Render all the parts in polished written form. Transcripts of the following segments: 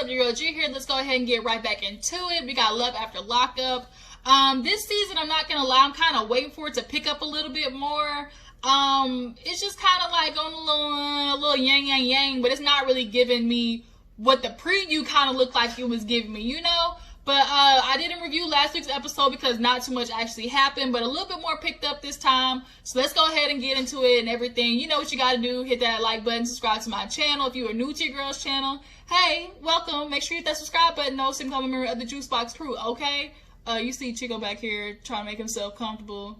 up, your girl G here. Let's go ahead and get right back into it. We got Love After Lockup. This season, I'm not gonna lie, I'm kind of waiting for it to pick up a little bit more. It's just kind of like on a little yang, but it's not really giving me what the preview kind of looked like it was giving me, you know? But I didn't review last week's episode because not too much actually happened, but a little bit more picked up this time. So let's go ahead and get into it and everything. You know what you got to do. Hit that like button, subscribe to my channel. If you are new to your girl's channel, hey, welcome. Make sure you hit that subscribe button. No, become a member of the Juice Box crew, okay? You see Chico back here trying to make himself comfortable.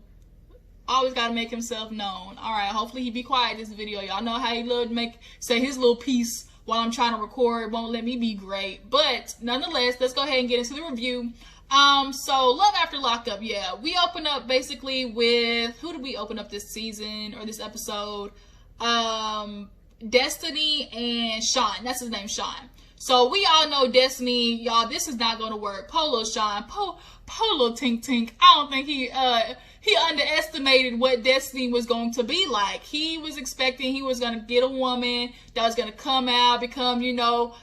Always got to make himself known. All right, hopefully he be quiet this video. Y'all know how he loved to say his little piece while I'm trying to record. Won't let me be great. But nonetheless, let's go ahead and get into the review. So Love After Lockup, yeah. We open up basically with, who did we open up this season or this episode? Destinie and Shawn. That's his name, Shawn. So we all know Destinie, y'all, this is not going to work. Polo Shawn, Polo Tink. I don't think he underestimated what Destinie was going to be like. He was expecting he was going to get a woman that was going to come out, become, you know,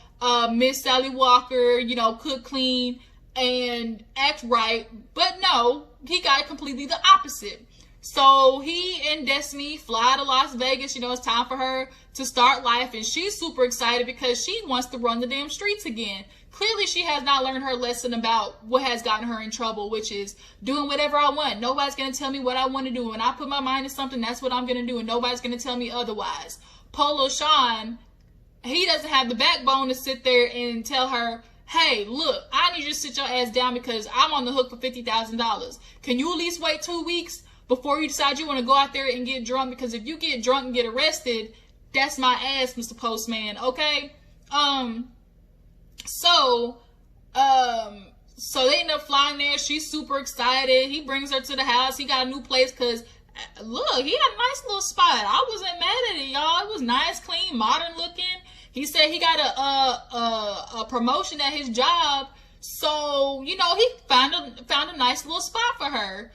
Miss Sally Walker, you know, cook, clean, and act right. But no, he got completely the opposite. So he and Destinie fly to Las Vegas. You know, it's time for her to start life. And she's super excited because she wants to run the damn streets again. Clearly, she has not learned her lesson about what has gotten her in trouble, which is doing whatever I want. Nobody's going to tell me what I want to do. When I put my mind to something, that's what I'm going to do. And nobody's going to tell me otherwise. Polo Shawn, he doesn't have the backbone to sit there and tell her, hey, look, I need you to sit your ass down because I'm on the hook for $50,000. Can you at least wait 2 weeks before you decide you want to go out there and get drunk? Because if you get drunk and get arrested, that's my ass, Mr. Postman, okay? So they end up flying there. She's super excited. He brings her to the house. He got a new place because, look, he had a nice little spot. I wasn't mad at it, y'all. It was nice, clean, modern looking. He said he got a promotion at his job. So, you know, he found a nice little spot for her.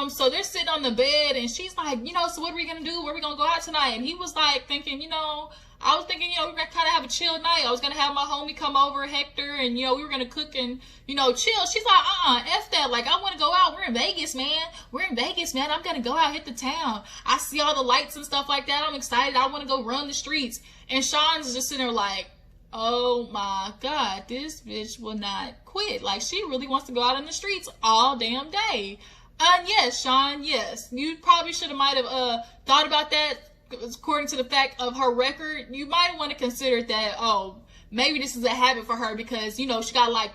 So they're sitting on the bed and she's like, you know, so what are we going to do? Where are we going to go out tonight? And he was like thinking, you know, I was thinking, you know, we're going to kind of have a chill night. I was going to have my homie come over, Hector, and, you know, we were going to cook and, you know, chill. She's like, F that. Like, I want to go out. We're in Vegas, man. I'm going to go out, hit the town. I see all the lights and stuff like that. I'm excited. I want to go run the streets. And Shawn's just sitting there like, oh my God, this bitch will not quit. Like, she really wants to go out in the streets all damn day. Yes, Shawn, yes. You probably might have thought about that. According to the fact of her record, you might want to consider that, oh, maybe this is a habit for her because, you know, she got like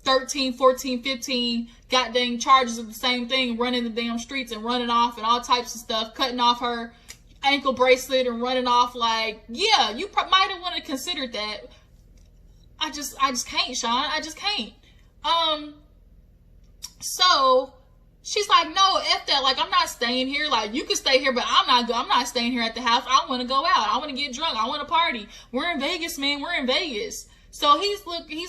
13, 14, 15 goddamn charges of the same thing, running the damn streets and running off and all types of stuff, cutting off her ankle bracelet and running off. Like, yeah, you might have wanted to consider that. I just can't, Shawn. I just can't. So she's like, no, F that. Like, I'm not staying here. Like, you can stay here, but I'm not staying here at the house. I want to go out. I want to get drunk. I want to party. We're in Vegas, man. We're in Vegas. So he's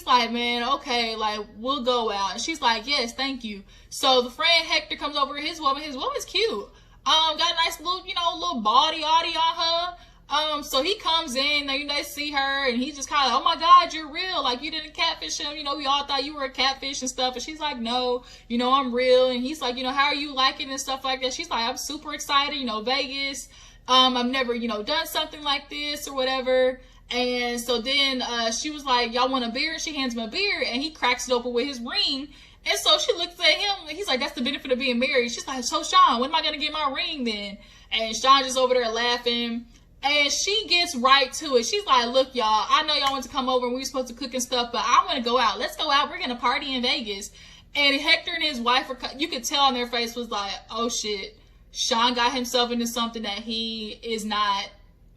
like, man, okay, like, we'll go out. And she's like, yes, thank you. So the friend Hector comes over, his woman's cute. Got a nice little, you know, little body on her. So he comes in, you know, they see her, and he's just kind of, oh my God, you're real. Like, you didn't catfish him. You know, we all thought you were a catfish and stuff. And she's like, no, you know, I'm real. And he's like, you know, how are you liking and stuff like that? She's like, I'm super excited, you know, Vegas. I've never, you know, done something like this or whatever. And so then she was like, y'all want a beer? And she hands him a beer, and he cracks it open with his ring. And so she looks at him, and he's like, that's the benefit of being married. She's like, so Shawn, when am I going to get my ring then? And Shawn just over there laughing. And she gets right to it. She's like, look, y'all, I know y'all want to come over and we were supposed to cook and stuff, but I want to go out. Let's go out. We're going to party in Vegas. And Hector and his wife, you could tell on their face was like, oh, shit. Shawn got himself into something that he is not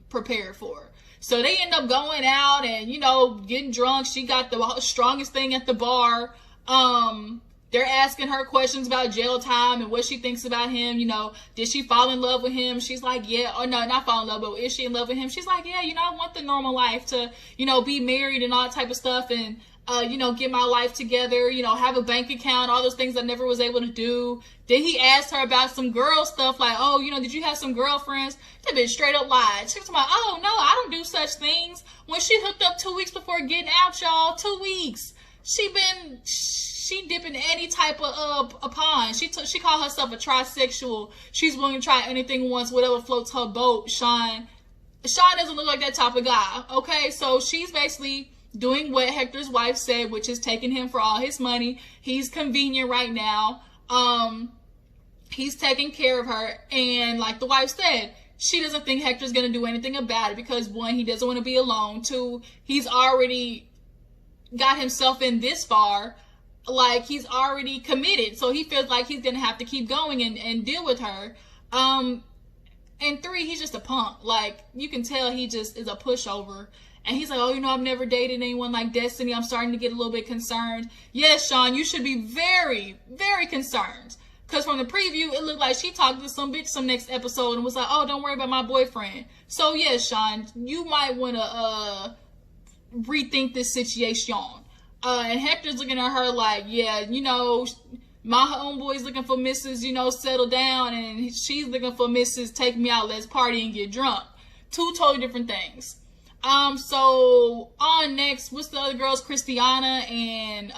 prepared for. So they end up going out and, you know, getting drunk. She got the strongest thing at the bar. They're asking her questions about jail time and what she thinks about him. You know, did she fall in love with him? She's like, yeah. Or no, not fall in love, but is she in love with him? She's like, yeah, you know, I want the normal life to, you know, be married and all that type of stuff. And get my life together, have a bank account, all those things I never was able to do. Then he asked her about some girl stuff, like, oh, did you have some girlfriends? That bitch straight up lied. She was like, oh, no, I don't do such things. When she hooked up 2 weeks before getting out, y'all, 2 weeks, she dipping any type of a pond. She called herself a trisexual. She's willing to try anything once, whatever floats her boat. Shawn doesn't look like that type of guy, okay? So she's basically doing what Hector's wife said, which is taking him for all his money. He's convenient right now. He's taking care of her, and like the wife said, she doesn't think Hector's gonna do anything about it because, one, he doesn't want to be alone. Two, he's already got himself in this far, like he's already committed, so he feels like he's gonna have to keep going and deal with her. And three, he's just a punk. Like, you can tell he just is a pushover. And he's like, oh, I've never dated anyone like Destinie. I'm starting to get a little bit concerned. Yes, Shawn, you should be very, very concerned. Because from the preview, it looked like she talked to some bitch some next episode and was like, oh, don't worry about my boyfriend. So, yes, Shawn, you might want to rethink this situation. And Hector's looking at her like, yeah, my homeboy's looking for Mrs., settle down, and she's looking for Mrs. take me out, let's party and get drunk. Two totally different things. So on next, what's the other girls? Kristiana and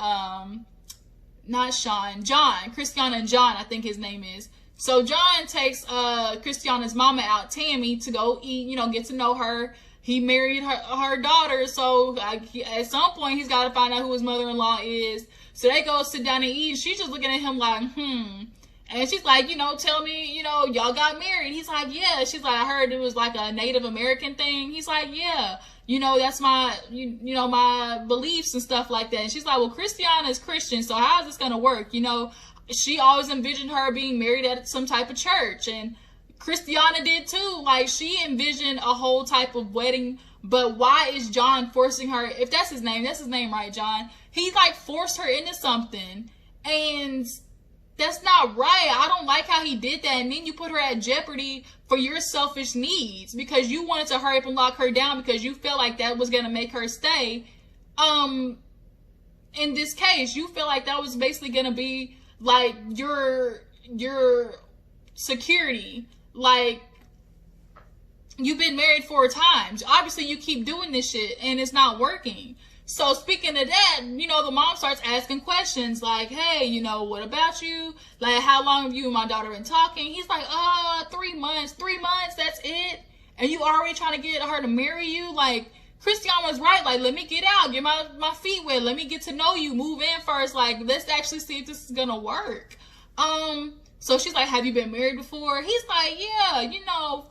not Shawn, John. Kristiana and John, I think his name is. So John takes Kristiana's mama out, Tammy, to go eat, get to know her. He married her daughter, so at some point he's got to find out who his mother-in-law is. So they go sit down and eat, and she's just looking at him like, And she's like, tell me, y'all got married. He's like, yeah. She's like, I heard it was like a Native American thing. He's like, yeah. That's my, my beliefs and stuff like that. And she's like, well, Kristiana is Christian, so how is this going to work? She always envisioned her being married at some type of church. And Kristiana did too. Like, she envisioned a whole type of wedding. But why is John forcing her? If that's his name, right, John? He like forced her into something, and that's not right. I don't like how he did that. And then you put her at jeopardy for your selfish needs because you wanted to hurry up and lock her down because you felt like that was going to make her stay. In this case, you feel like that was basically going to be like your security. Like, you've been married 4 times. Obviously, you keep doing this shit and it's not working. So speaking of that, the mom starts asking questions like, hey, what about you? Like, how long have you and my daughter been talking? He's like, 3 months. 3 months, that's it? And you already trying to get her to marry you? Like, Kristiana was right. Like, let me get out, get my feet wet. Let me get to know you. Move in first. Like, let's actually see if this is going to work. So she's like, have you been married before? He's like, yeah,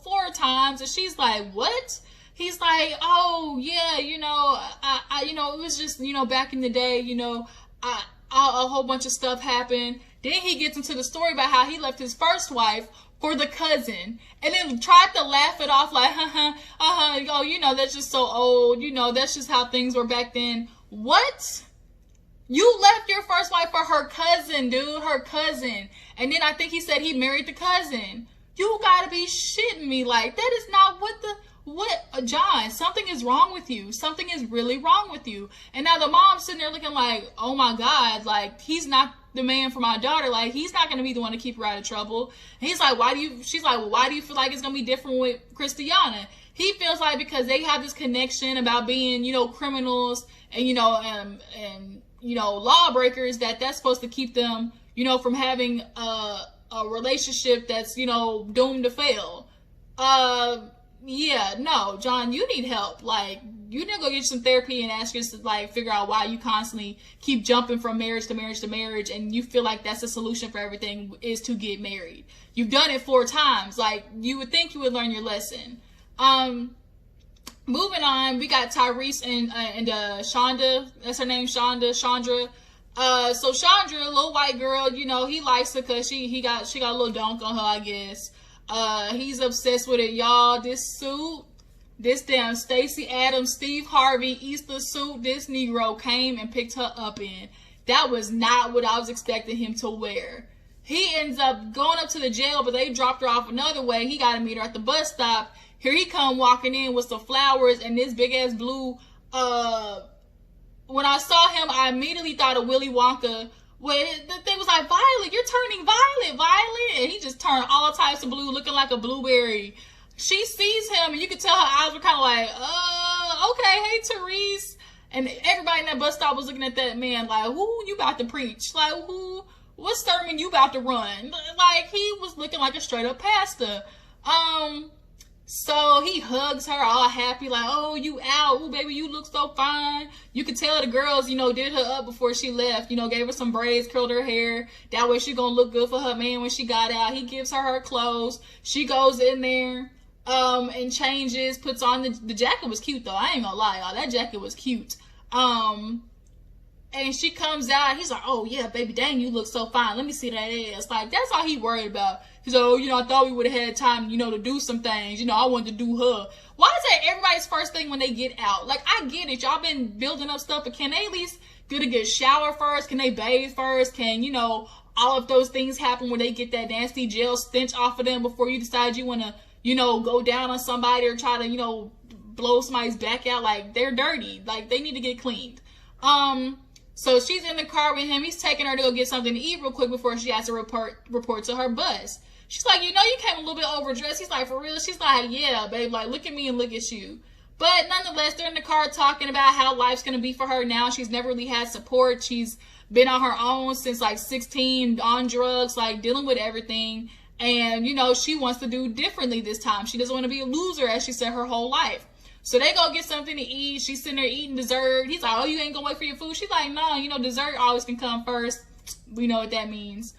4 times. And she's like, what? He's like, oh, yeah, I it was just, back in the day, a whole bunch of stuff happened. Then he gets into the story about how he left his first wife for the cousin and then tried to laugh it off like, oh, that's just so old. That's just how things were back then. What? You left your first wife for her cousin, dude, her cousin. And then I think he said he married the cousin. You gotta be shitting me. Like, that is not what, John, something is wrong with you. Something is really wrong with you. And now the mom's sitting there looking like, oh my God, like, he's not the man for my daughter. Like, he's not going to be the one to keep her out of trouble. And he's like, she's like, well, why do you feel like it's going to be different with Kristiana? He feels like because they have this connection about being, criminals and, lawbreakers, that's supposed to keep them, from having a relationship that's, doomed to fail. Yeah, no, John, you need help. Like, you need to go get some therapy and ask yourself, like, figure out why you constantly keep jumping from marriage to marriage to marriage, and you feel like that's the solution for everything is to get married. You've done it 4 times. Like, you would think you would learn your lesson. Moving on, we got Tyreese and Chanda. That's her name, Chandra. So Chandra, a little white girl, he likes her because she got a little dunk on her, I guess. He's obsessed with it, y'all. This suit, this damn Stacey Adams, Steve Harvey Easter suit, this Negro came and picked her up in. That was not what I was expecting him to wear. He ends up going up to the jail, but they dropped her off another way. He got to meet her at the bus stop. Here he come walking in with some flowers and this big ass blue, when I saw him, I immediately thought of Willy Wonka. When the thing was like, Violet, you're turning violet. And he just turned all types of blue, looking like a blueberry. She sees him, and you could tell her eyes were kind of like, okay, hey, Tyreese. And everybody in that bus stop was looking at that man like, who you about to preach? Like, what sermon you about to run? Like, he was looking like a straight up pastor. So he hugs her all happy, like, oh, you out. Oh, baby, you look so fine. You could tell the girls, you know, did her up before she left. You know, gave her some braids, curled her hair. That way she gonna look good for her man when she got out. He gives her clothes. She goes in there and changes, puts on the jacket was cute, though. I ain't gonna lie, y'all. That jacket was cute. And she comes out. He's like, oh, yeah, baby, dang, you look so fine. Let me see that ass. Like, that's all he worried about. He's like, oh, you know, I thought we would have had time, you know, to do some things. You know, I wanted to do her. Why is that everybody's first thing when they get out? Like, I get it. Y'all been building up stuff, but can they at least get a good shower first? Can they bathe first? Can, you know, all of those things happen when they get that nasty gel stench off of them before you decide you want to, you know, go down on somebody or try to, you know, blow somebody's back out? Like, they're dirty. Like, they need to get cleaned. So she's in the car with him. He's taking her to go get something to eat real quick before she has to report to her bus. She's like, you know, you came a little bit overdressed. He's like, for real? She's like, yeah, babe. Like, look at me and look at you. But nonetheless, they're in the car talking about how life's going to be for her now. She's never really had support. She's been on her own since like 16, on drugs, like dealing with everything. And, you know, she wants to do differently this time. She doesn't want to be a loser, as she said, her whole life. So they go get something to eat. She's sitting there eating dessert. He's like, oh, you ain't gonna wait for your food? She's like, no, you know, dessert always can come first. We know what that means.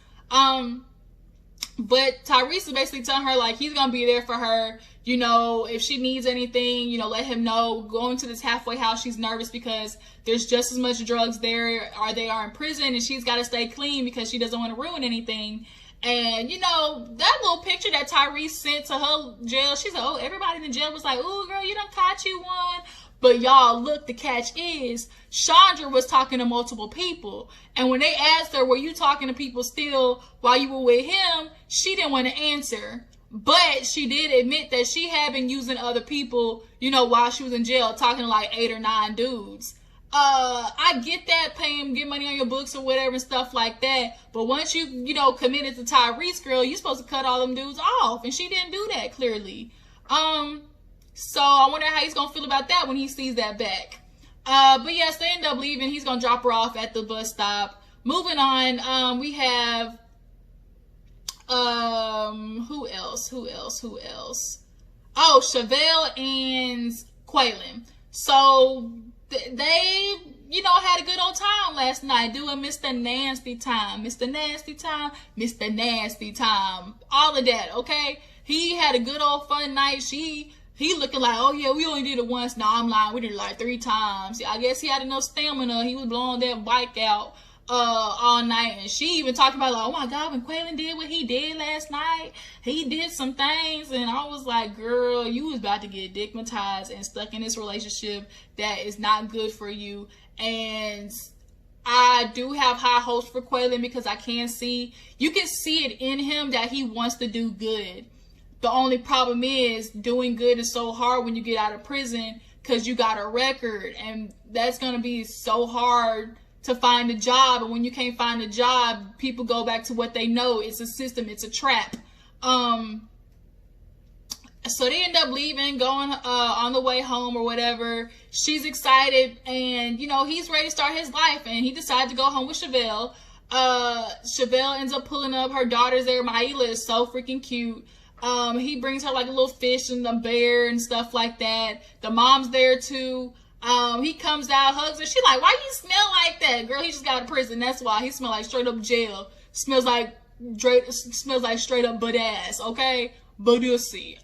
But Tyreese is basically telling her, like, he's gonna be there for her. You know, if she needs anything, you know, let him know. Going to this halfway house, she's nervous because there's just as much drugs there or they are in prison, and she's got to stay clean because she doesn't want to ruin anything. And, you know, that little picture that Tyreese sent to her jail, she said, oh, everybody in the jail was like, oh, girl, you done caught you one. But y'all, look, the catch is Chandra was talking to multiple people. And when they asked her, were you talking to people still while you were with him? She didn't want to answer. But she did admit that she had been using other people, you know, while she was in jail, talking to like 8 or 9 dudes. I get that, paying, get money on your books or whatever and stuff like that. But once you know, committed to Tyreese, girl, you're supposed to cut all them dudes off. And she didn't do that, clearly. So I wonder how he's gonna feel about that when he sees that back. But yes, they end up leaving. He's gonna drop her off at the bus stop. Moving on, we have, who else? Oh, Chevelle and Kweilyn. So they, you know, had a good old time last night doing Mr. Nasty Time. Mr. Nasty Time, Mr. Nasty Time. All of that, okay? He had a good old fun night. He looking like, oh yeah, we only did it once. No, I'm lying. We did it like 3 times. I guess he had enough stamina. He was blowing that bike out all night. And she even talked about, like, oh my God, when Quaylon did what he did last night, he did some things. And I was like, girl, you was about to get digmatized and stuck in this relationship that is not good for you. And I do have high hopes for Quaylon because you can see it in him that he wants to do good. The only problem is doing good is so hard when you get out of prison because you got a record, and that's going to be so hard to find a job. And when you can't find a job, people go back to what they know. It's a system. It's a trap. So they end up leaving, going on the way home or whatever. She's excited, and, you know, he's ready to start his life, and he decided to go home with Shavel. Shavel ends up pulling up. Her daughter's there. Maila is so freaking cute. He brings her like a little fish and a bear and stuff like that. The mom's there too. He comes out, hugs her. She like, why you smell like that? Girl, he just got out of prison. That's why. He smell like straight up jail. Smells like straight up butt ass, okay? Budussy.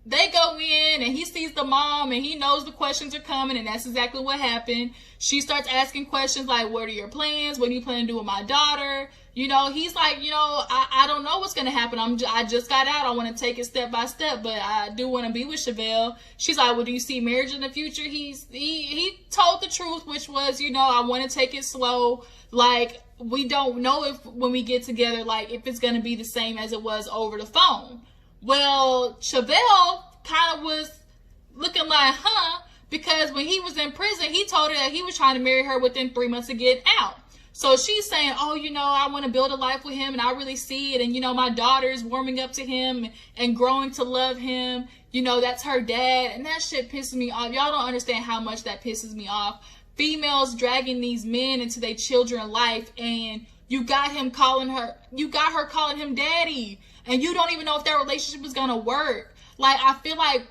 They go in and he sees the mom and he knows the questions are coming, and that's exactly what happened. She starts asking questions like, what are your plans? What do you plan to do with my daughter? You know, he's like, you know, I don't know what's going to happen. I just got out. I want to take it step by step, but I do want to be with Shavel. She's like, well, do you see marriage in the future? He told the truth, which was, you know, I want to take it slow. Like, we don't know if when we get together, like, if it's going to be the same as it was over the phone. Well, Shavel kind of was looking like, huh? because when he was in prison, he told her that he was trying to marry her within 3 months of getting out. So she's saying, oh, you know, I want to build a life with him, and I really see it. And, you know, my daughter's warming up to him and growing to love him. You know, that's her dad. And that shit pisses me off. Y'all don't understand how much that pisses me off. Females dragging these men into their children's life, and you got her calling him daddy. And you don't even know if that relationship is going to work. Like, I feel like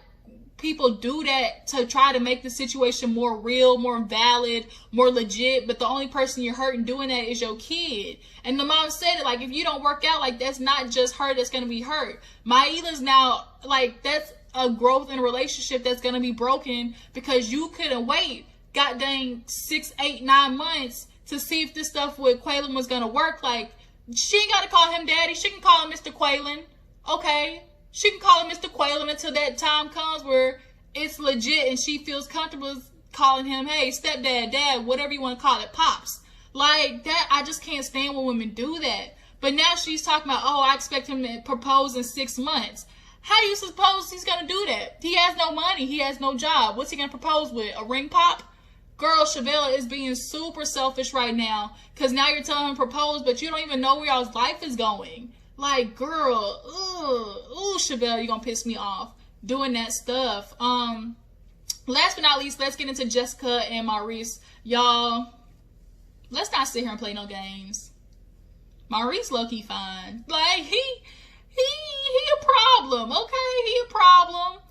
people do that to try to make the situation more real, more valid, more legit, but the only person you're hurting doing that is your kid. And the mom said it, like, if you don't work out, like, that's not just her that's going to be hurt. Maila's now, like, that's a growth in a relationship that's going to be broken because you couldn't wait, god dang, 6, 8, 9 months to see if this stuff with Quaylon was going to work. Like, she ain't got to call him daddy. She can call him Mr. Quaylon, okay? She can call him Mr. Quaylon until that time comes where it's legit and she feels comfortable calling him, hey, stepdad, dad, whatever you want to call it, pops. Like, that, I just can't stand when women do that. But now she's talking about, oh, I expect him to propose in 6 months. How do you suppose he's going to do that? He has no money. He has no job. What's he going to propose with? A ring pop? Girl, Chevelle is being super selfish right now because now you're telling him to propose, but you don't even know where y'all's life is going. Like, girl, ooh, Chevelle, you're gonna piss me off doing that stuff. Last but not least, let's get into Jessica and Maurice. Y'all, let's not sit here and play no games. Maurice low-key fine. Like, he a problem, okay? He a problem.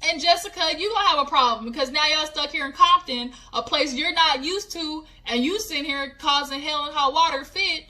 And Jessica, you gonna have a problem because now y'all stuck here in Compton, a place you're not used to, and you sitting here causing hell and hot water fit.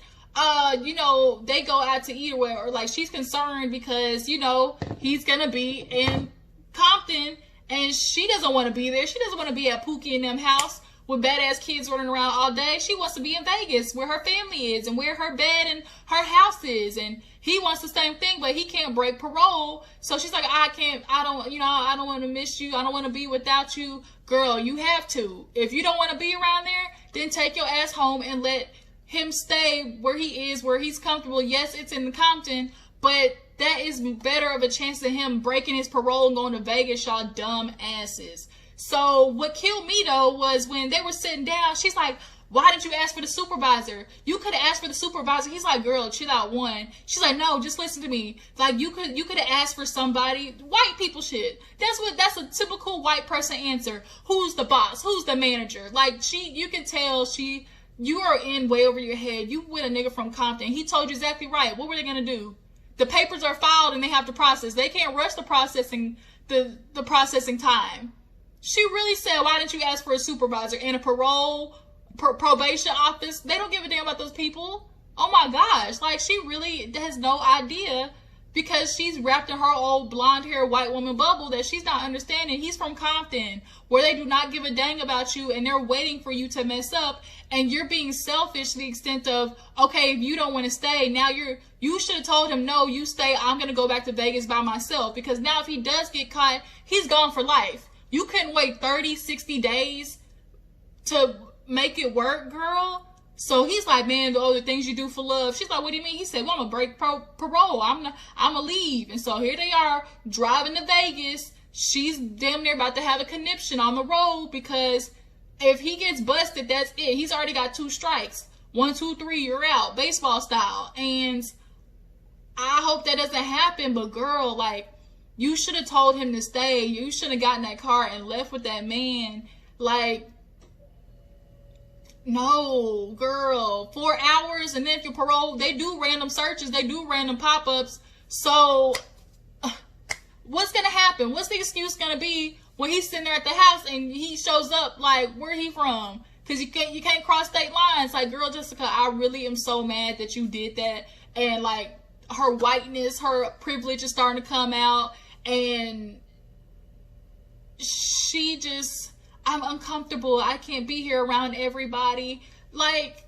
You know, they go out to eat or whatever. Like, she's concerned because, you know, he's gonna be in Compton and she doesn't want to be there. She doesn't want to be at Pookie and them house with badass kids running around all day. She wants to be in Vegas where her family is and where her bed and her house is. And he wants the same thing, but he can't break parole. So she's like, I don't want to miss you. I don't want to be without you. Girl, you have to. If you don't want to be around there, then take your ass home and let him stay where he is, where he's comfortable. Yes, it's in Compton, but that is better of a chance than him breaking his parole and going to Vegas, y'all dumb asses. So what killed me though was when they were sitting down, she's like, why didn't you ask for the supervisor? You could have asked for the supervisor. He's like, girl, chill out, one. She's like, no, just listen to me. Like, you could have asked for somebody. White people shit. That's a typical white person answer. Who's the boss? Who's the manager? Like, you can tell you are in way over your head. You with a nigga from Compton. He told you exactly right. What were they going to do? The papers are filed and they have to process. They can't rush the processing time. She really said, why didn't you ask for a supervisor and a probation office? They don't give a damn about those people. Oh my gosh. Like, she really has no idea because she's wrapped in her old blonde hair white woman bubble that she's not understanding. He's from Compton where they do not give a dang about you and they're waiting for you to mess up, and you're being selfish to the extent of, okay, if you don't want to stay, now you should have told him, no, you stay, I'm going to go back to Vegas by myself, because now if he does get caught, he's gone for life. You couldn't wait 30, 60 days to make it work, girl. So he's like, man, the things you do for love. She's like, what do you mean? He said, well, I'm going to break parole. I'm going to leave. And so here they are driving to Vegas. She's damn near about to have a conniption on the road because if he gets busted, that's it. He's already got 2 strikes. 1, 2, 3, you're out. Baseball style. And I hope that doesn't happen. But girl, like, you should have told him to stay. You should have gotten that car and left with that man. Like, no, girl. 4 hours, and then if you're parole, they do random searches. They do random pop-ups. So, what's going to happen? What's the excuse going to be when he's sitting there at the house and he shows up, like, where he from? Because you can't cross state lines. Like, girl, Jessica, I really am so mad that you did that. And, like, her whiteness, her privilege is starting to come out. And she just, I'm uncomfortable. I can't be here around everybody. Like,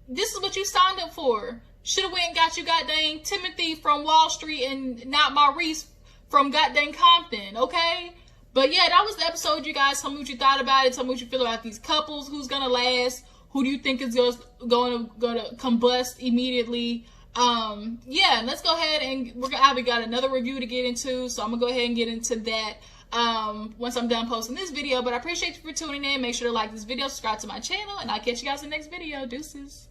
this is what you signed up for. Should have went and got you goddamn Timothy from Wall Street and not Maurice from goddamn Compton, okay? But yeah, that was the episode, you guys. Tell me what you thought about it. Tell me what you feel about these couples. Who's gonna last? Who do you think is going to combust immediately? Yeah, let's go ahead and we got another review to get into, so I'm gonna go ahead and get into that. once I'm done posting this video. But I appreciate you for tuning in. Make sure to like this video, subscribe to my channel, and I'll catch you guys in the next video. Deuces.